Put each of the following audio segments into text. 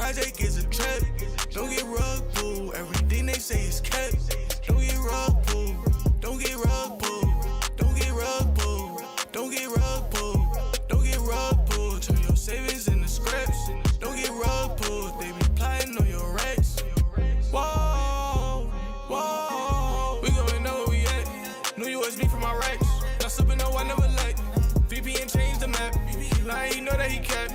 project is a trap. Don't get rug pull. Everything they say is cap. Don't get rug pull. Don't get rug pull. Don't get rug pull. Don't get rug pull. Don't get rug pull. Turn your savings into scraps. Don't get rug pull. They be plotting on your racks. Whoa, whoa. We gon' know where we at. New USB for my racks. Not slipping, no, I never let. VPN change the map. He lying, you know that he kept.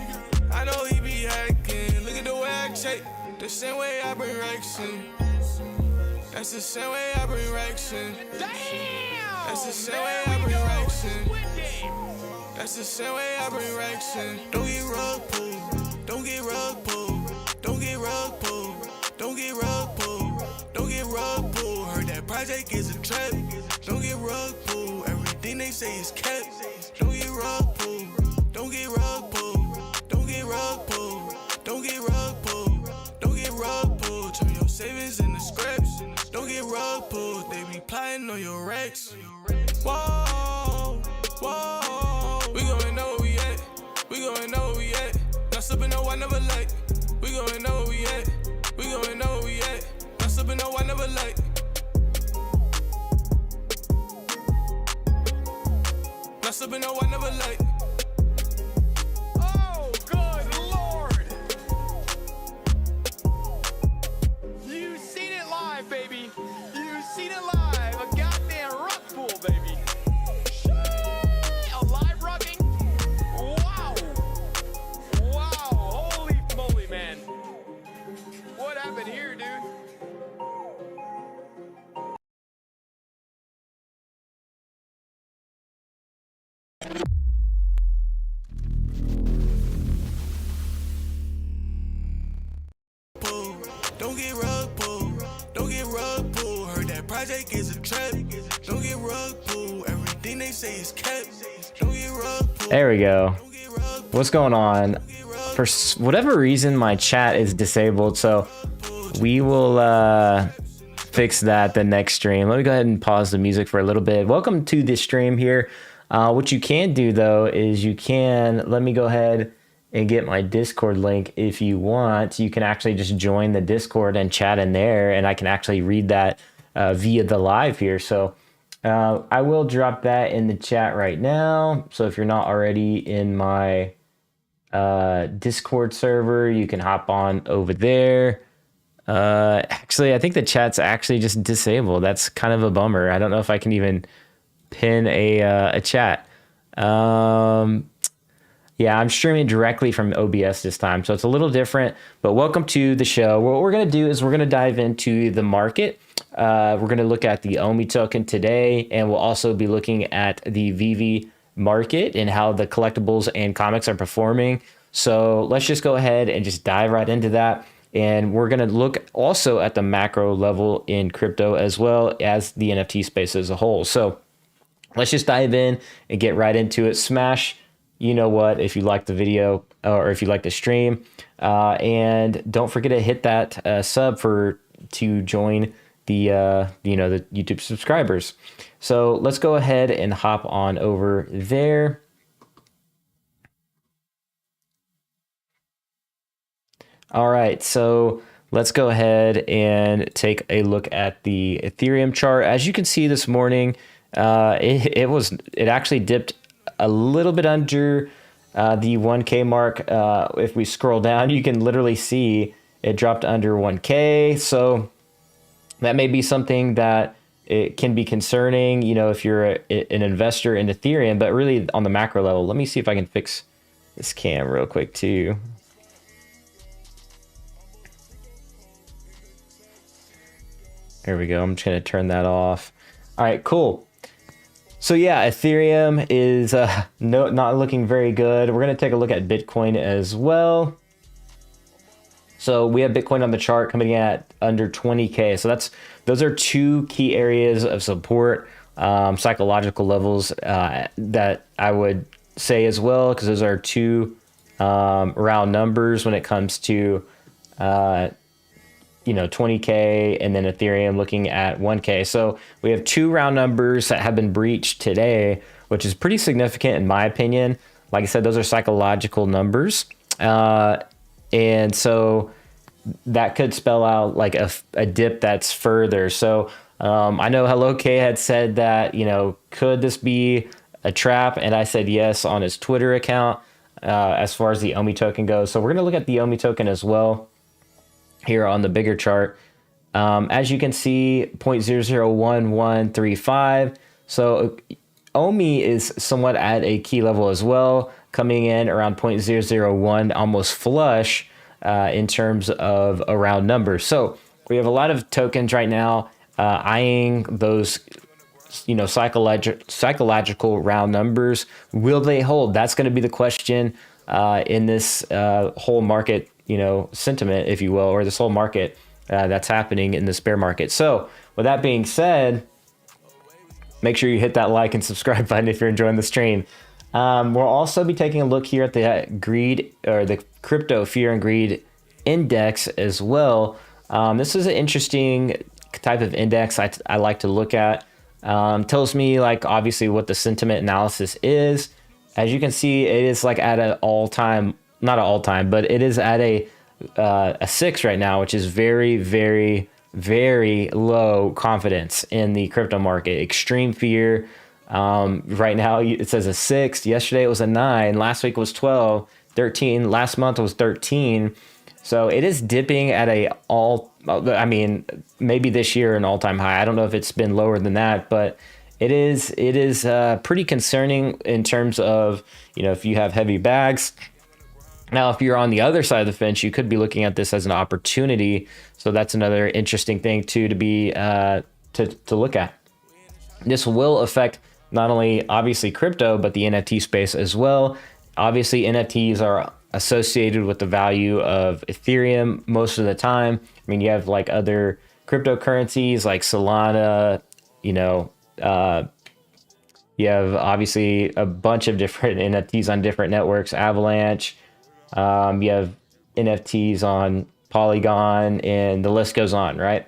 I know he be hacking. Look at the way I check. The same way I bring racks in. That's the same way I bring racks in. Damn! That's the same way I bring racks in. That's the same way I bring racks in. Don't get rug pull. Don't get rug pull. Don't get rug pull. Don't get rug pull. Don't get rug pull. Heard that project is a trap. Don't get rug pull. Everything they say is cap. Don't get rug pull. Don't get rug pull. Don't get rug pull. Don't get rug pull. Don't get rug pull. Turn your savings into scraps. Don't get rug pull. They be plotting on your racks. Whoa, whoa. We gon' know where we at. We gon' know where we at. Not slipping, no, I never let. We gon' know where we at. We gon' know where we at. Not slipping, no, I never let. Not slipping, no, I never let. Oh, good Lord! You seen it live, baby. You seen it live. A goddamn rock pool, baby. A live rocking. Wow. Wow. Holy moly, man. What happened here, dude? Don't get rug pull. Don't get rug pull. Heard that project is a trap. Don't get rug pull. Everything they say is cap. Don't get rug pull. There we go. What's going on? For whatever reason, my chat is disabled, so we will fix that the next stream. Let me go ahead and pause the music for a little bit. Welcome to the stream here. What you can do though is let me go ahead and get my Discord link if you want. You can actually just join the Discord and chat in there, and I can actually read that via the live here. So I will drop that in the chat right now. So if you're not already in my Discord server, you can hop on over there. Actually, I think the chat's actually just disabled. That's kind of a bummer. I don't know if I can even pin a chat. Yeah, I'm streaming directly from OBS this time, so it's a little different, but welcome to the show. What we're going to do is we're going to dive into the market. We're going to look at the OMI token today, and we'll also be looking at the VeVe market and how the collectibles and comics are performing. So let's just go ahead and just dive right into that. And we're going to look also at the macro level in crypto as well as the NFT space as a whole. So let's just dive in and get right into it. Smash you know what, if you like the video or if you like the stream, and don't forget to hit that sub to join the the YouTube subscribers. So let's go ahead and hop on over there. All right, so let's go ahead and take a look at the Ethereum chart. As you can see this morning, it actually dipped a little bit under the 1K mark. If we scroll down, you can literally see it dropped under 1K. So that may be something that it can be concerning, if you're an investor in Ethereum, but really on the macro level. Let me see if I can fix this cam real quick too. There we go. I'm just going to turn that off. All right, cool. So yeah, Ethereum is not looking very good. We're going to take a look at Bitcoin as well. So we have Bitcoin on the chart coming in at under 20K. So those are two key areas of support, psychological levels that I would say as well, because those are two round numbers when it comes to 20K, and then Ethereum looking at 1K. So we have two round numbers that have been breached today, which is pretty significant in my opinion. Like I said, those are psychological numbers. And so that could spell out like a dip that's further. So I know Hello K had said that, could this be a trap? And I said yes on his Twitter account as far as the OMI token goes. So we're going to look at the OMI token as well here on the bigger chart. As you can see, 0.001135. So OMI is somewhat at a key level as well, coming in around 0.001, almost flush in terms of a round number. So we have a lot of tokens right now eyeing those, psychological round numbers. Will they hold? That's going to be the question in this whole market, sentiment, if you will, or this whole market that's happening in this bear market. So with that being said, make sure you hit that like and subscribe button if you're enjoying the stream. We'll also be taking a look here at the greed, or the crypto fear and greed index as well. This is an interesting type of index I like to look at. Tells me, like, obviously what the sentiment analysis is. As you can see, it is like at an all-time, not an all-time, but it is at a 6 right now, which is very, very, very low confidence in the crypto market. Extreme fear. Right now it says a 6. Yesterday it was a 9. Last week was 12, 13. Last month was 13. So it is dipping at maybe this year an all-time high. I don't know if it's been lower than that, but it is pretty concerning in terms of, if you have heavy bags. Now, if you're on the other side of the fence, you could be looking at this as an opportunity. So that's another interesting thing too to be to look at. This will affect not only obviously crypto, but the NFT space as well. Obviously, NFTs are associated with the value of Ethereum most of the time. I mean, you have like other cryptocurrencies like Solana, you have obviously a bunch of different NFTs on different networks, Avalanche. You have NFTs on Polygon, and the list goes on, right?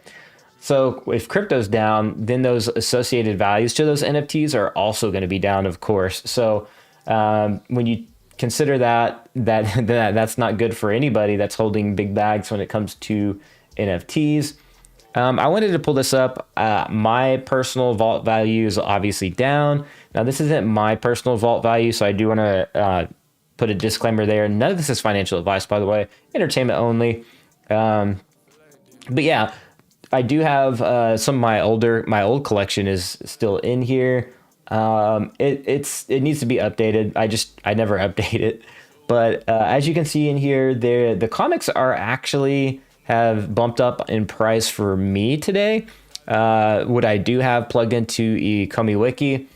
So if crypto's down, then those associated values to those NFTs are also going to be down, of course. So when you consider that's not good for anybody that's holding big bags when it comes to NFTs. I wanted to pull this up. My personal vault value is obviously down. Now, this isn't my personal vault value, so I do want to put a disclaimer there. None of this is financial advice, by the way. Entertainment only. But yeah, I do have some of my old collection is still in here. It needs to be updated. I never update it. But as you can see in here, the comics are actually have bumped up in price for me today. What I do have plugged into Ecomi Wiki.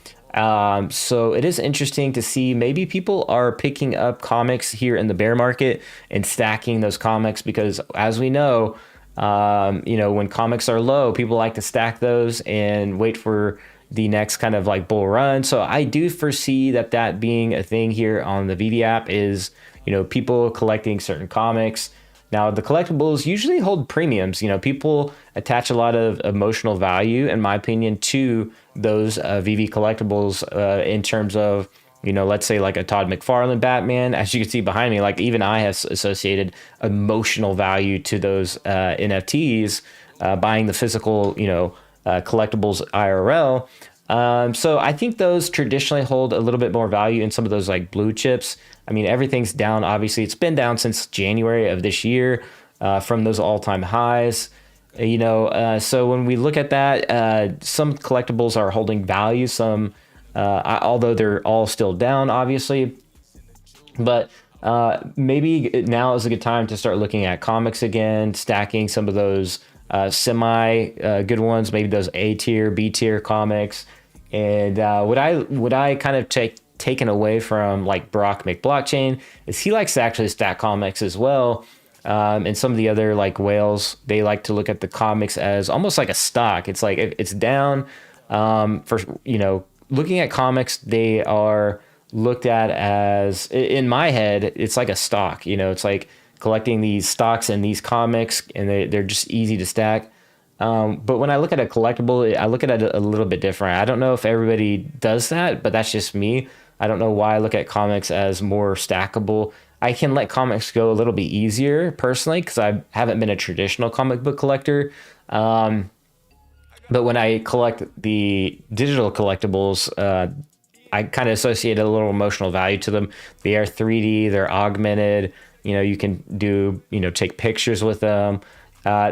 So it is interesting to see maybe people are picking up comics here in the bear market and stacking those comics, because as we know, when comics are low, people like to stack those and wait for the next kind of like bull run. So I do foresee that being a thing here on the VeVe app is, people collecting certain comics. Now, the collectibles usually hold premiums. People attach a lot of emotional value, in my opinion, to those VeVe collectibles in terms of, let's say like a Todd McFarlane Batman. As you can see behind me, like even I have associated emotional value to those NFTs, buying the physical, collectibles IRL. So I think those traditionally hold a little bit more value in some of those like blue chips. I mean, everything's down. Obviously, it's been down since January of this year from those all-time highs. So when we look at that, some collectibles are holding value. Some, although they're all still down, obviously. But maybe now is a good time to start looking at comics again, stacking some of those semi good ones, maybe those A tier, B tier comics. And what I kind of taken away from like Brock McBlockchain is he likes to actually stack comics as well. And some of the other like whales, they like to look at the comics as almost like a stock. It's like if it's down, looking at comics, they are looked at as, in my head, it's like a stock. It's like collecting these stocks and these comics, and they're just easy to stack. But when I look at a collectible, I look at it a little bit different. I don't know if everybody does that, but that's just me. I don't know why I look at comics as more stackable. I can let comics go a little bit easier personally because I haven't been a traditional comic book collector. But when I collect the digital collectibles, I kind of associate a little emotional value to them. They are 3D, they're augmented. You know, you can do, you know, take pictures with them.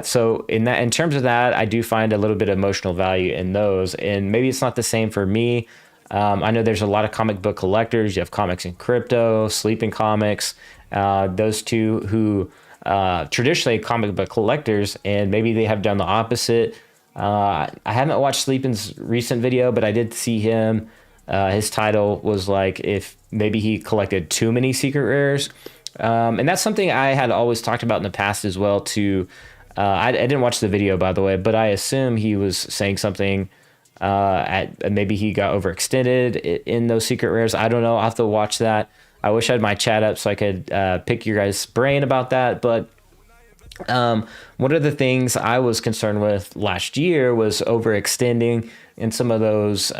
So in terms of that, I do find a little bit of emotional value in those. And maybe it's not the same for me. I know there's a lot of comic book collectors. You have Comics in Crypto, Sleeping Comics, those two who traditionally comic book collectors, and maybe they have done the opposite. I haven't watched Sleeping's recent video, but I did see him. His title was like, if maybe he collected too many secret rares. And that's something I had always talked about in the past as well too. I didn't watch the video, by the way, but I assume he was saying something maybe he got overextended in those secret rares. I don't know. I'll have to watch that. I wish I had my chat up so I could pick your guys' brain about that. But one of the things I was concerned with last year was overextending in some of those,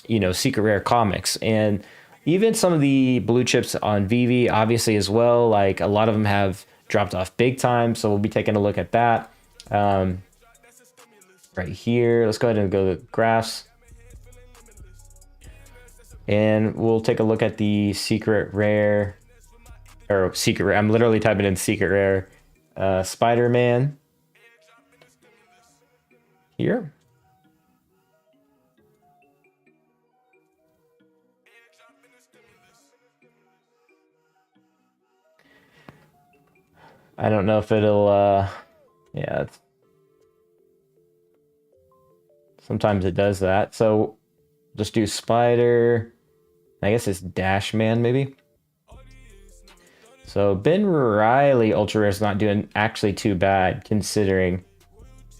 you know, secret rare comics. And even some of the blue chips on VeVe, obviously, as well. Like, a lot of them have dropped off big time. So we'll be taking a look at that. Right here. Let's go ahead and go to graphs. And we'll take a look at the secret rare. Or secret rare. I'm literally typing in secret rare. Spider-Man. Here. I don't know if it'll, yeah, sometimes it does that. So just do Spider, I guess it's Dash Man maybe. So Ben Riley Ultra Rare is not doing actually too bad considering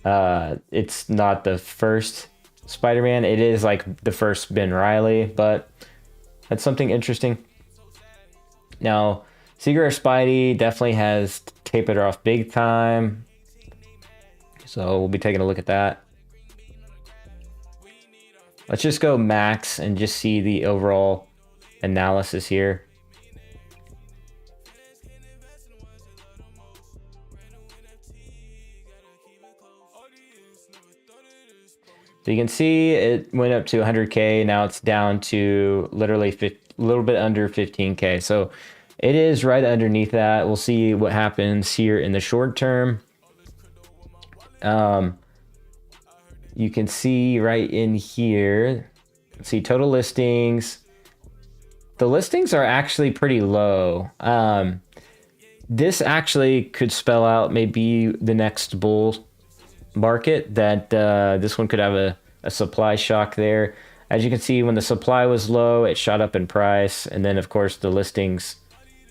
it's not the first Spider-Man. It is like the first Ben Riley, but that's something interesting. Now, Secret Rare Spidey definitely has tapered off big time. So we'll be taking a look at that. Let's just go max and just see the overall analysis here. So you can see it went up to 100K. Now it's down to literally a little bit under 15K. So it is right underneath that. We'll see what happens here in the short term. You can see right in here, see total listings. The listings are actually pretty low. This actually could spell out maybe the next bull market, that this one could have a supply shock there. As you can see, when the supply was low, it shot up in price. And then, of course, the listings,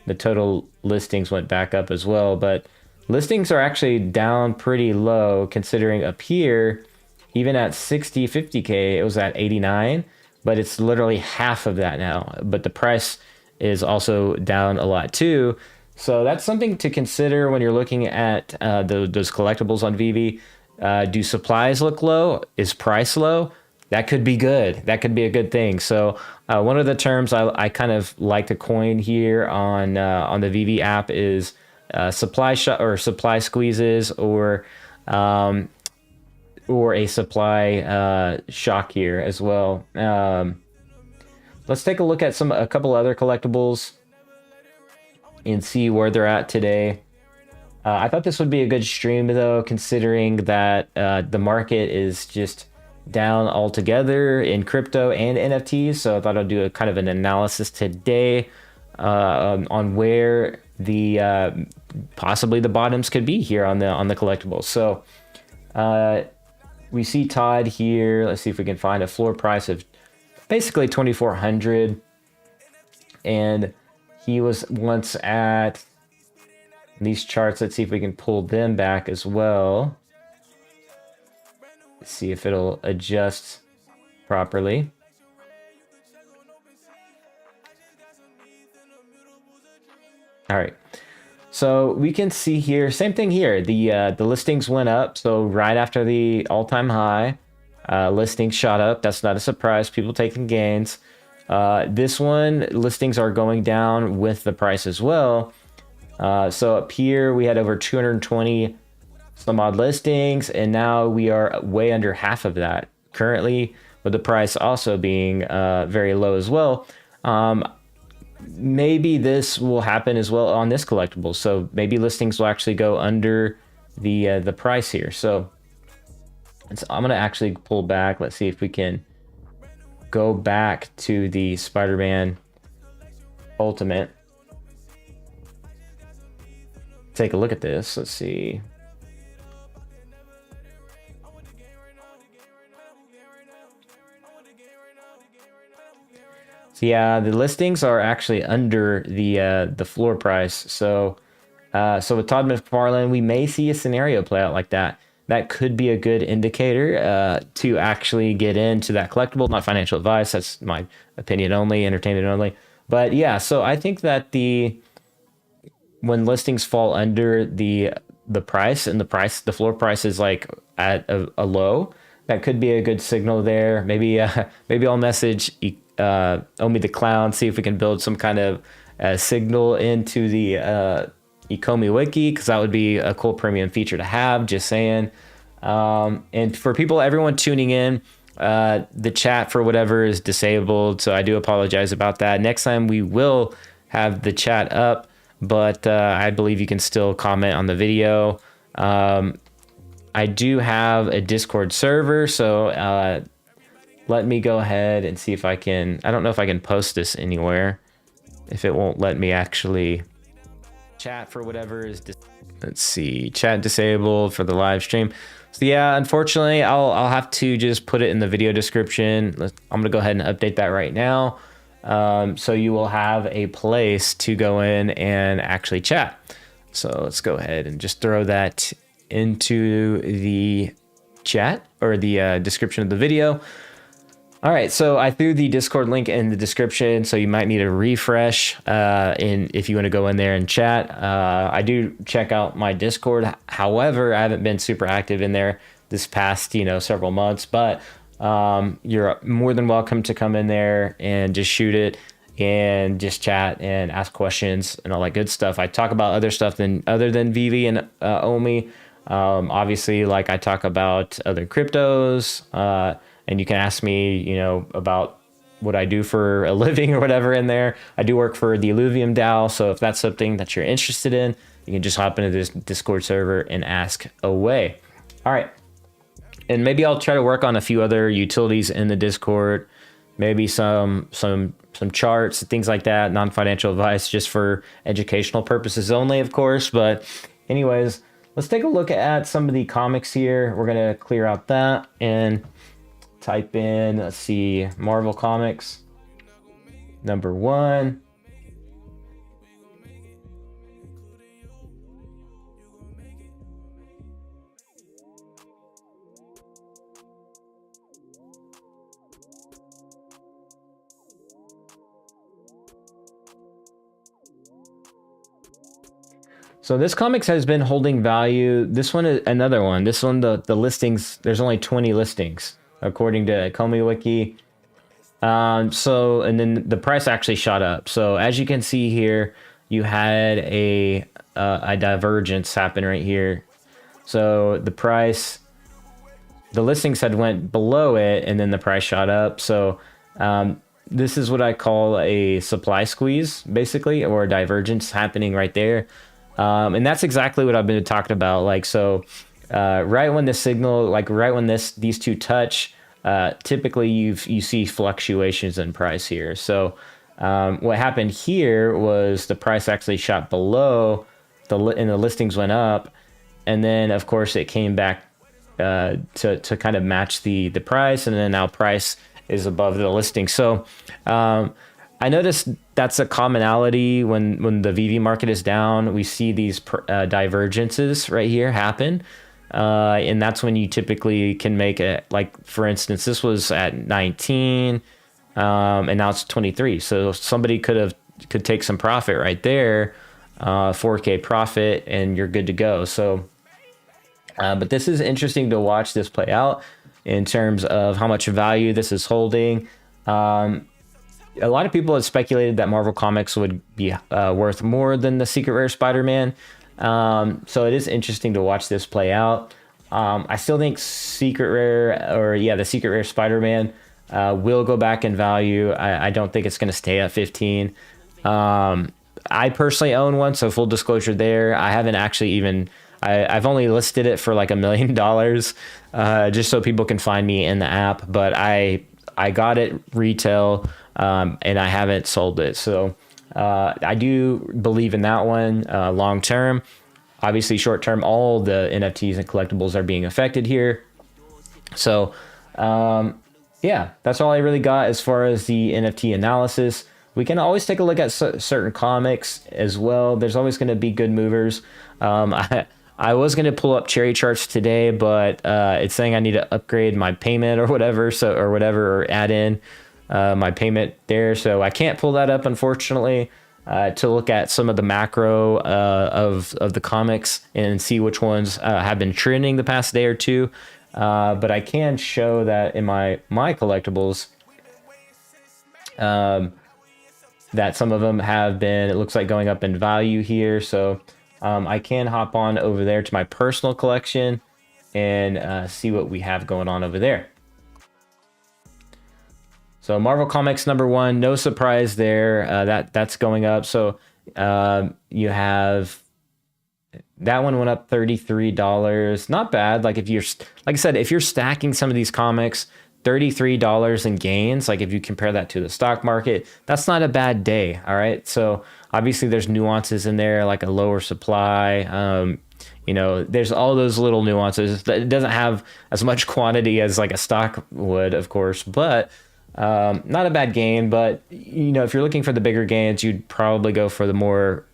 the total listings went back up as well. But listings are actually down pretty low, considering up here, even at 60, 50K, it was at 89. But it's literally half of that now. But the price is also down a lot too. So that's something to consider when you're looking at those collectibles on VeVe. Do supplies look low? Is price low? That could be good. That could be a good thing. So one of the terms I kind of like to coin here on the VeVe app is supply squeezes, or a supply shock here as well. Let's take a look at a couple other collectibles and see where they're at today. I thought this would be a good stream though, considering that the market is just down altogether in crypto and NFTs. So I thought I'd do a kind of an analysis today on where the possibly the bottoms could be here on the collectibles. So we see Todd here. Let's see if we can find a floor price of basically 2,400, and he was once at these charts. Let's see if we can pull them back as well. Let's see if it'll adjust properly. All right. So we can see here, same thing here. The listings went up. So right after the all-time high, listings shot up. That's not a surprise. People taking gains. This one, listings are going down with the price as well. So up here we had over 220 some odd listings, and now we are way under half of that currently, with the price also being very low as well. Maybe this will happen as well on this collectible, so maybe listings will actually go under the price here. So I'm gonna actually pull back. Let's see if we can go back to the Spider-Man Ultimate. Take a look at this. Let's see. So yeah, the listings are actually under the floor price. So with Todd McFarlane, we may see a scenario play out like that. That could be a good indicator to actually get into that collectible. Not financial advice. That's my opinion only, entertainment only. But yeah, so I think that when listings fall under the price, and the floor price is like at a low, that could be a good signal there. Maybe I'll message OMI the Clown, see if we can build some kind of signal into the Ecomi wiki, because that would be a cool premium feature to have. Just saying. And for everyone tuning in, the chat for whatever is disabled, so I do apologize about that. Next time we will have the chat up, but I believe you can still comment on the video. I do have a Discord server, so let me go ahead and see if I can. I don't know if I can post this anywhere, if it won't let me actually chat for whatever is let's see, chat disabled for the live stream. So yeah, unfortunately I'll have to just put it in the video description. I'm gonna go ahead and update that right now, so you will have a place to go in and actually chat. So let's go ahead and just throw that into the chat, or the description of the video. All right, so I threw the Discord link in the description, so you might need a refresh if you want to go in there and chat. I do check out my Discord. However, I haven't been super active in there this past, several months, but you're more than welcome to come in there and just shoot it and just chat and ask questions and all that good stuff. I talk about other stuff other than VeVe and OMI. Obviously, like, I talk about other cryptos, and you can ask me, about what I do for a living or whatever in there. I do work for the Illuvium DAO, so if that's something that you're interested in, you can just hop into this Discord server and ask away. All right. And maybe I'll try to work on a few other utilities in the Discord, maybe some charts, things like that, non-financial advice, just for educational purposes only, of course. But anyways, let's take a look at some of the comics here. We're going to clear out that and type in, let's see, Marvel Comics #1. So this comics has been holding value. This one is another one. This one, the listings, there's only 20 listings according to Ecomi wiki. And then the price actually shot up. So as you can see here, you had a divergence happen right here. So the listings had went below it, and then the price shot up. So this is what I call a supply squeeze, basically, or a divergence happening right there. And that's exactly what I've been talking about. Right when the signal, right when these two touch, typically you see fluctuations in price here. So what happened here was the price actually shot below and the listings went up, and then of course it came back to kind of match the price, and then now price is above the listing. So I noticed that's a commonality when the VeVe market is down. We see these divergences right here happen. And that's when you typically can make it, for instance, this was at 19, and now it's 23. So somebody could take some profit right there, 4K profit, and you're good to go. So, but this is interesting to watch this play out in terms of how much value this is holding. a lot of people had speculated that Marvel Comics would be worth more than the Secret Rare Spider-Man. So it is interesting to watch this play out. I still think the Secret Rare Spider-Man will go back in value. I don't think it's going to stay at 15. I personally own one, so full disclosure there. I haven't actually even... I've only listed it for like $1 million, just so people can find me in the app. But I got it retail, and I haven't sold it. So I do believe in that one long term. Obviously, short term, all the NFTs and collectibles are being affected here. So yeah, that's all I really got as far as the NFT analysis. We can always take a look at certain comics as well. There's always going to be good movers. I was going to pull up cherry charts today, but it's saying I need to upgrade my payment or whatever, or add in my payment there. So I can't pull that up, unfortunately, to look at some of the macro of the comics and see which ones have been trending the past day or two. But I can show that in my collectibles, that some of them have been, it looks like, going up in value here. So I can hop on over there to my personal collection and see what we have going on over there. So Marvel Comics #1, no surprise there. That's going up. So you have that one went up $33. Not bad. Like I said, if you're stacking some of these comics, $33 in gains, like if you compare that to the stock market, that's not a bad day. All right. So obviously there's nuances in there, like a lower supply. There's all those little nuances. It doesn't have as much quantity as like a stock would, of course, but not a bad gain. But if you're looking for the bigger gains, you'd probably go for the more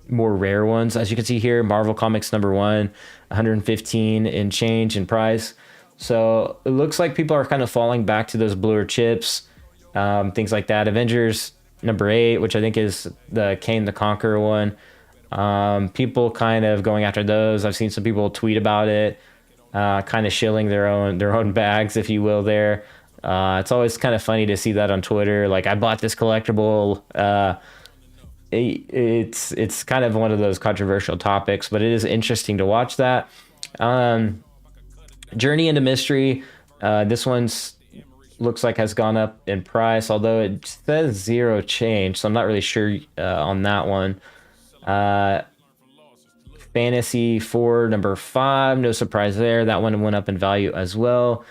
rare ones. As you can see here, Marvel Comics #1, 115 in change in price. So it looks like people are kind of falling back to those bluer chips, things like that. Avengers #8, which I think is the Kane the Conqueror one. People kind of going after those. I've seen some people tweet about it, kind of shilling their own bags, if you will, there. It's always kind of funny to see that on Twitter. Like, I bought this collectible. It's kind of one of those controversial topics, but it is interesting to watch that. Journey into Mystery, this one's looks like has gone up in price, although it says 0 change, so I'm not really sure on that one. Fantasy 4 #5, no surprise there. That one went up in value as well.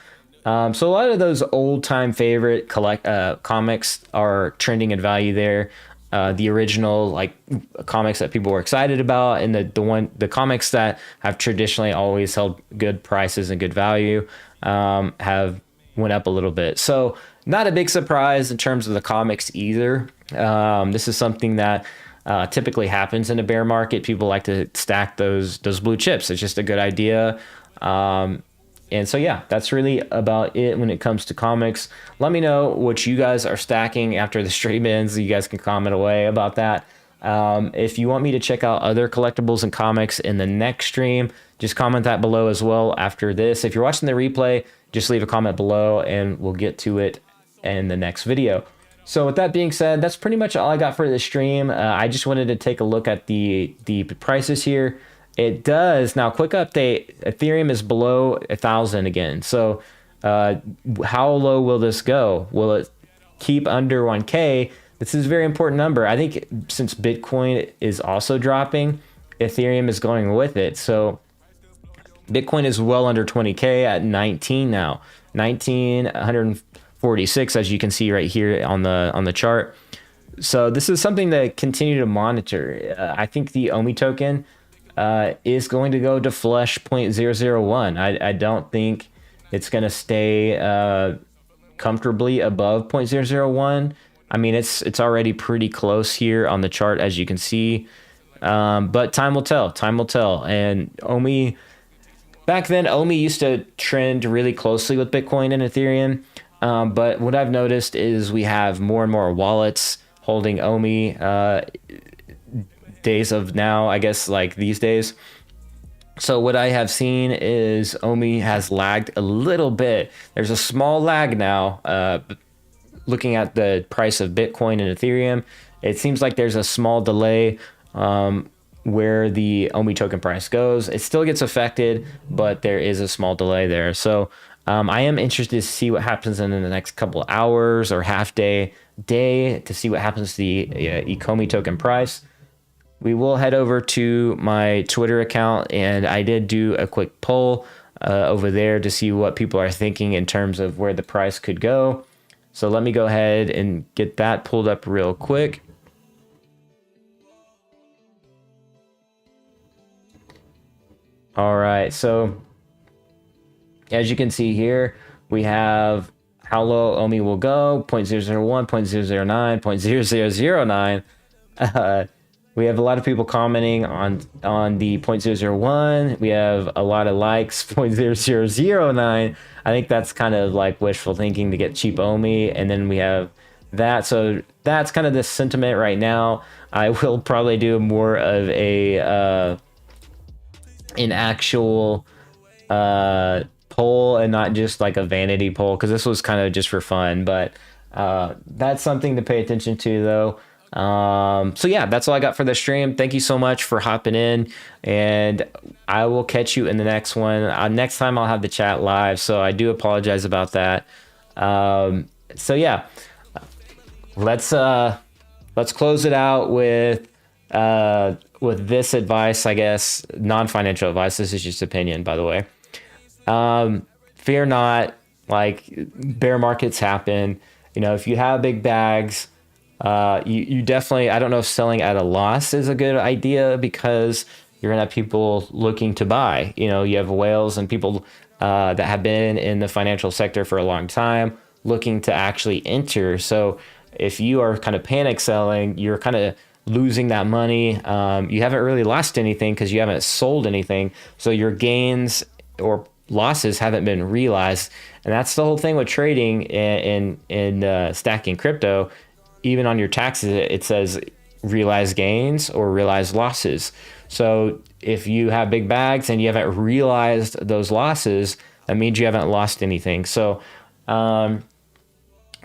So a lot of those old time favorite comics are trending in value there. The original comics that people were excited about, and the comics that have traditionally always held good prices and good value have went up a little bit. So not a big surprise in terms of the comics either. This is something that typically happens in a bear market. People like to stack those blue chips. It's just a good idea. And so, yeah, that's really about it when it comes to comics. Let me know what you guys are stacking after the stream ends. You guys can comment away about that. If you want me to check out other collectibles and comics in the next stream, just comment that below as well after this. If you're watching the replay, just leave a comment below and we'll get to it in the next video. So with that being said, that's pretty much all I got for this stream. I just wanted to take a look at the prices here. It does now. Quick update: Ethereum is below 1,000 again. So, how low will this go? Will it keep under 1K? This is a very important number. I think since Bitcoin is also dropping, Ethereum is going with it. So, Bitcoin is well under 20K at 19 now. 146, as you can see right here on the chart. So this is something to continue to monitor. I think the OMI token is going to go to flush 0.001. I don't think it's going to stay comfortably above 0.001. I mean, it's already pretty close here on the chart, as you can see. But time will tell. Time will tell. And OMI, back then, OMI used to trend really closely with Bitcoin and Ethereum. But what I've noticed is we have more and more wallets holding OMI days of now, I guess, like these days. So what I have seen is OMI has lagged a little bit. There's a small lag now, looking at the price of Bitcoin and Ethereum, it seems like there's a small delay where the OMI token price goes. It still gets affected, but there is a small delay there. So I am interested to see what happens in the next couple hours or half day to see what happens to the Ecomi token price. We will head over to my Twitter account, and I did do a quick poll over there to see what people are thinking in terms of where the price could go. So let me go ahead and get that pulled up real quick. All right, so as you can see here, we have how low OMI will go, 0.001, 0.009, 0.0009. We have a lot of people commenting on the 0.001. We have a lot of likes, 0.0009. I think that's kind of like wishful thinking to get cheap OMI. And then we have that. So that's kind of the sentiment right now. I will probably do more of an actual poll and not just like a vanity poll, because this was kind of just for fun. But that's something to pay attention to, though. So yeah, that's all I got for the stream. Thank you so much for hopping in, and I will catch you in the next one. Next time I'll have the chat live, so I do apologize about that. So yeah, let's close it out with this advice, I guess, non-financial advice. This is just opinion, by the way. Fear not, like, bear markets happen. You know, if you have big bags, you definitely, I don't know if selling at a loss is a good idea, because you're gonna have people looking to buy. You know, you have whales and people that have been in the financial sector for a long time looking to actually enter. So if you are kind of panic selling, you're kind of losing that money. You haven't really lost anything because you haven't sold anything. So your gains or losses haven't been realized. And that's the whole thing with trading in stacking crypto. Even on your taxes, it says realized gains or realized losses. So if you have big bags and you haven't realized those losses, that means you haven't lost anything. So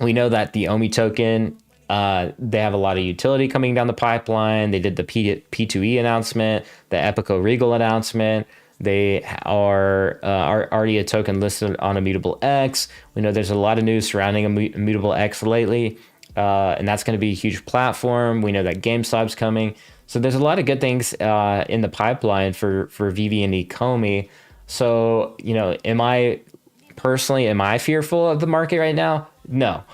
we know that the OMI token, they have a lot of utility coming down the pipeline. They did the P2E announcement, the Epico Regal announcement. They are already a token listed on Immutable X. We know there's a lot of news surrounding Immutable X lately. And that's going to be a huge platform. We know that GameStop's coming. So there's a lot of good things in the pipeline for VeVe and Ecomi. So, you know, am I fearful of the market right now? No.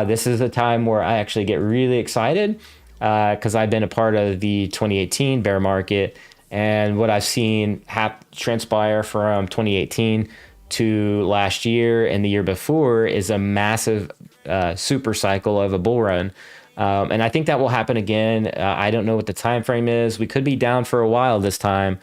This is a time where I actually get really excited because I've been a part of the 2018 bear market. And what I've seen transpire from 2018 to last year and the year before is a massive super cycle of a bull run. And I think that will happen again. I don't know what the time frame is. We could be down for a while this time.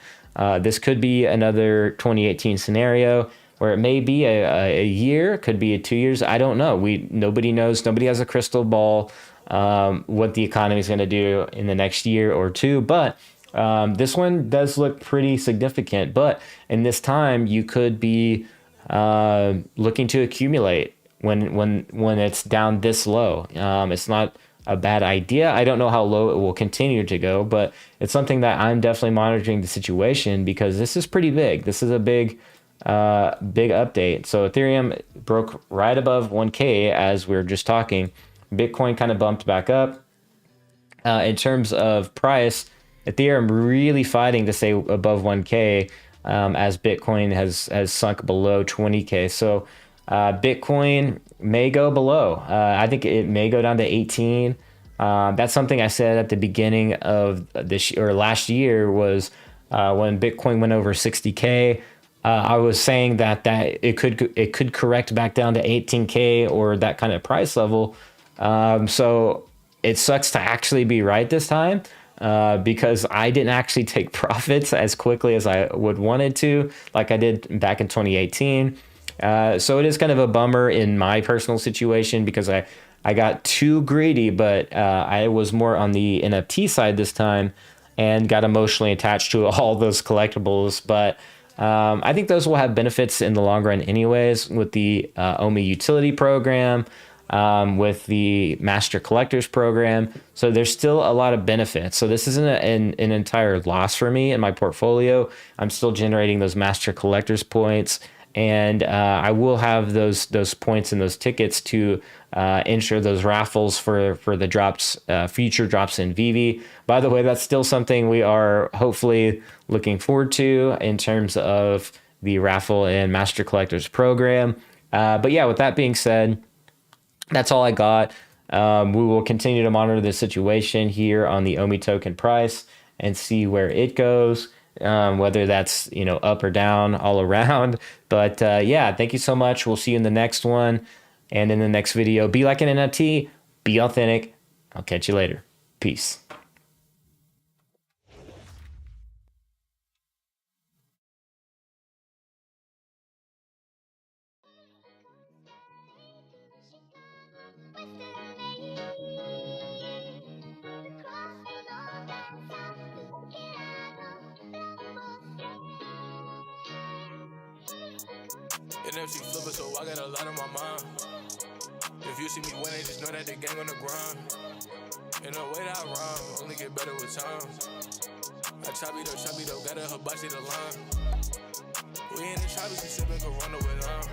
This could be another 2018 scenario where it may be a year, could be 2 years. I don't know. Nobody knows. Nobody has a crystal ball what the economy is going to do in the next year or two. But this one does look pretty significant. But in this time, you could be looking to accumulate when it's down this low. It's not a bad idea. I don't know how low it will continue to go, but it's something that I'm definitely monitoring the situation, because this is pretty big. This is a big update. So Ethereum broke right above 1K as we were just talking. Bitcoin kind of bumped back up. In terms of price, Ethereum really fighting to stay above 1K as Bitcoin has sunk below 20K. So Bitcoin may go below. I think it may go down to 18. That's something I said at the beginning of last year was when Bitcoin went over 60K. I was saying that it could correct back down to 18K or that kind of price level. So it sucks to actually be right this time because I didn't actually take profits as quickly as I would wanted to, like I did back in 2018. So it is kind of a bummer in my personal situation because I got too greedy, but I was more on the NFT side this time and got emotionally attached to all those collectibles. But I think those will have benefits in the long run anyways with the OMI utility program. with the Master Collectors program. So there's still a lot of benefits. So this isn't an entire loss for me in my portfolio. I'm still generating those Master Collectors points, and I will have those points and those tickets to ensure those raffles for the drops, future drops in VeVe. By the way, that's still something we are hopefully looking forward to in terms of the raffle and Master Collectors program. But yeah, with that being said, that's all I got. We will continue to monitor the situation here on the OMI token price and see where it goes, whether that's, you know, up or down all around. But yeah, thank you so much. We'll see you in the next one. And in the next video, be like an NFT, be authentic. I'll catch you later. Peace. NFC flipper, so I got a lot on my mind. If you see me winning, just know that the gang on the grind. In the way that I rhyme, only get better with time. I choppy though, got a hibachi the line. We in the choppy, she sipping Corona with lime.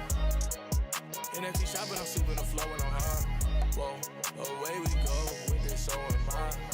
NFC shopping, I'm sleeping the flow when I'm high. Whoa, away we go, with this so in mind.